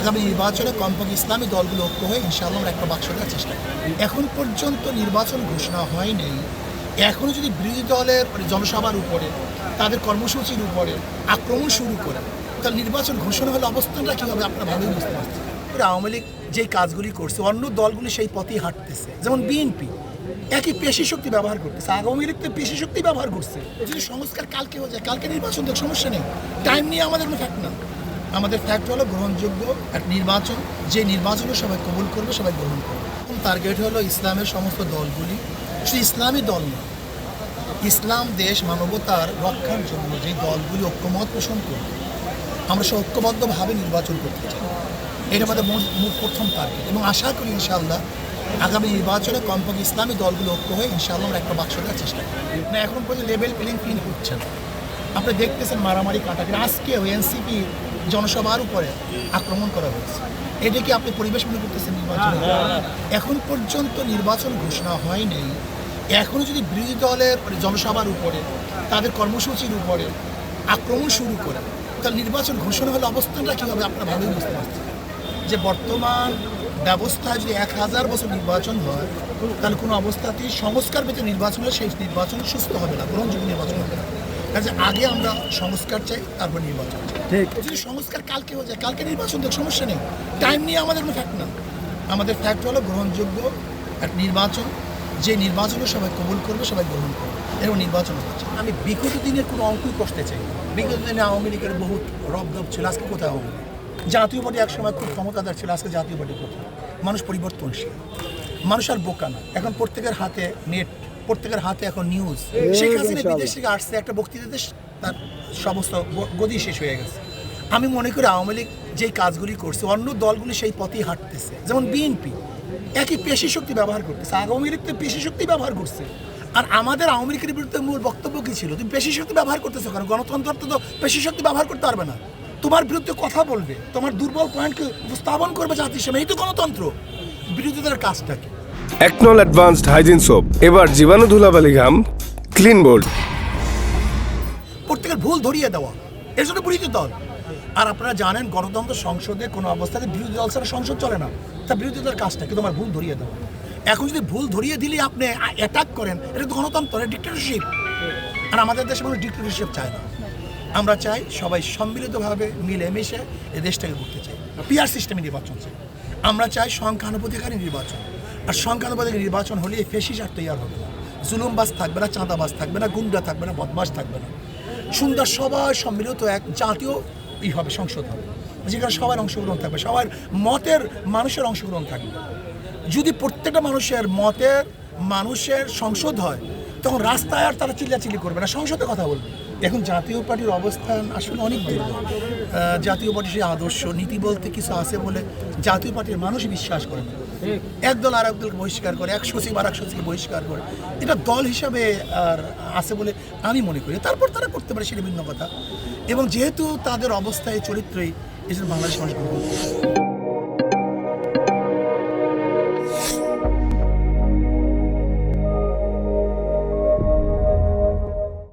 আগামী নির্বাচনে কমপক্ষে ইসলামী দলগুলো ঐক্য হয়ে ইনশাআল্লাহ আমরা একটা বাক্স দেওয়ার চেষ্টা করি। এখন পর্যন্ত নির্বাচন ঘোষণা হয়নি, এখনও যদি বিরোধী দলের জনসভার উপরে তাদের কর্মসূচির উপরে আক্রমণ শুরু করে, তাহলে নির্বাচন ঘোষণা হলে অবস্থানটা কী হবে আপনারা ভালোই বুঝতে পারছেন। আওয়ামী লীগ যেই কাজগুলি করছে অন্য দলগুলি সেই পথেই হাঁটতেছে। যেমন বিএনপি একই পেশি শক্তি ব্যবহার করতেছে, আওয়ামী লীগ তো পেশি শক্তি ব্যবহার করছে। যদি সংস্কার কালকে হয়ে যায়, কালকে নির্বাচন দেখ, সমস্যা নেই, টাইম নিয়ে আমাদের কোনো ফ্যাক্ট না। আমাদের ফ্যাক্ট হলো গ্রহণযোগ্য এক নির্বাচন, যে নির্বাচনে সবাই কবুল করবে, সবাই গ্রহণ করবে। টার্গেট হলো ইসলামের সমস্ত দলগুলি, শুধু ইসলামী দল না, ইসলাম দেশ মানবতার রক্ষার জন্য যে দলগুলি ঐক্যমত পোষণ করবে, আমরা সব ঐক্যবদ্ধভাবে নির্বাচন করতে চাই। এটা আমাদের প্রথম টার্গেট, এবং আশা করি ইনশাআল্লাহ আগামী নির্বাচনে কমপক্ষে ইসলামী দলগুলো ঐক্য হয়ে ইনশাআল্লাহ আমরা একটা বাক্স দেওয়ার চেষ্টা করি। না, এখন পর্যন্ত লেভেল প্লেইং ফিল্ড হচ্ছে না। আপনি দেখতেছেন মারামারি কাটাকাটি, আজকে এনসিপি জনসভার উপরে আক্রমণ করা হয়েছে। এটা কি আপনি পরিবেশ মনে করতেছেন নির্বাচনে? এখন পর্যন্ত নির্বাচন ঘোষণা হয়নি, এখনও যদি বিরোধী দলের জনসভার উপরে তাদের কর্মসূচির উপরে আক্রমণ শুরু করে, তাহলে নির্বাচন ঘোষণা হলে অবস্থানটা কী হবে আপনারা ভালোই বুঝতে পারছেন। যে বর্তমান ব্যবস্থায় যদি 1000 বছর নির্বাচন হয়, তাহলে কোনো অবস্থাতেই সংস্কার পেতে নির্বাচন হলে সেই নির্বাচন সুস্থ হবে না, গ্রহণযোগ্য নির্বাচন হবে না। কাজে আগে আমরা সংস্কার চাই, তারপর নির্বাচন চাই। যদি সংস্কার কালকে হয়ে যায়, কালকে নির্বাচন দেখ, সমস্যা নেই, টাইম নিয়ে আমাদের কোনো ফ্যাক্ট না। আমাদের ফ্যাক্ট হলো গ্রহণযোগ্য এক নির্বাচন, যে নির্বাচনে সবাই কবুল করবে, সবাই গ্রহণ করবে, এরকম নির্বাচন হচ্ছে। আমি বিগত দিনের কোনো অঙ্কই কষতে চাই। বিগত দিনে আওয়ামী লীগের বহুত রবদব ছিল, আজকে কোথায় আওয়ামী লীগ? জাতীয় পার্টি একসময় খুব ক্ষমতাদার ছিল, আজকে জাতীয় পার্টি কোথায়? মানুষ পরিবর্তনশীল, মানুষ আর বোকা না। এখন প্রত্যেকের হাতে নেট, প্রত্যেকের হাতে এখন নিউজ। শেখ হাসিনা বিদেশ থেকে আসছে, একটা বক্তৃতাতে তার সমস্ত গদি শেষ হয়ে গেছে। আমি মনে করি আওয়ামী লীগ যেই কাজগুলি করছে অন্য দলগুলি সেই পথেই হাঁটতেছে। যেমন বিএনপি একই পেশি শক্তি ব্যবহার করতেছে, আওয়ামী লীগ তো পেশি শক্তি ব্যবহার করছে। আর আমাদের আওয়ামী লীগের বিরুদ্ধে মূল বক্তব্য কী ছিল? তুমি পেশি শক্তি ব্যবহার করতেছো কেন? গণতন্ত্র তো পেশি শক্তি ব্যবহার করতে পারবে না। তোমার বিরুদ্ধে কথা বলবে, তোমার দুর্বল পয়েন্টকে উপস্থাপন করবে জাতির সামনে, এই তো গণতন্ত্র। বিরোধীদের কাজটা কি? একনল অ্যাডভান্সড হাইজিন সোপ, এবার জীবাণু ধুলাবালি ঘাম ক্লিন বোল্ড। প্রত্যেকের ভুল ধরিয়ে দেওয়া, এর জন্য বিরোধী দল। আর আপনারা জানেন গণতন্ত্র সংসদে কোনো অবস্থাতে বিরোধী দল ছাড়া সংসদ চলে না। তা বিরোধী দলের কাজটা কি? তোমার ভুল ধরিয়ে দেওয়া। এখন যদি ভুল ধরিয়ে দিলে আপনি অ্যাটাক করেন, এটা তো গণতন্ত্র, এটা ডিক্টেটরশিপ। আর আমাদের দেশে কোনো ডিক্টেটরশিপ চায় না। আমরা চাই সবাই সম্মিলিতভাবে মিলেমিশে এই দেশটাকে করতে চাই। পিআর সিস্টেমে নির্বাচন চাই। আমরা চাই সংখ্যানুপাতিকারী নির্বাচন। আর সংখ্যানুপাতিক নির্বাচন হলে এই ফেসিস আর তৈরি হবে না, জুলুমবাজ থাকবে না, চাঁদাবাজ থাকবে না, গুন্ডা থাকবে না, বদমাশ থাকবে না। সুন্দর সবাই সম্মিলিত এক জাতীয় হবে, সংসদ হবে, যেখানে সবার অংশগ্রহণ থাকবে, সবার মতের মানুষের অংশগ্রহণ থাকবে। যদি প্রত্যেকটা মানুষের সংসদ হয়, তখন রাস্তায় আর তারা চিল্লাচিল্লি করবে না, সংসদে কথা বলবে। এখন জাতীয় পার্টির অবস্থান আসলে অনেক দুর্বল। জাতীয় পার্টির সেই আদর্শ নীতি বলতে কিছু আছে বলে জাতীয় পার্টির মানুষ বিশ্বাস করে না। একদল আর একদলকে বহিষ্কার করে, এক সচিব আর এক সচিবকে বহিষ্কার করে, এটা দল হিসাবে আর আছে বলে আমি মনে করি। তারপর তারা করতে পারে, সেটা ভিন্ন কথা। এবং যেহেতু তাদের অবস্থায় চরিত্রই এসব বাংলাদেশ মানুষ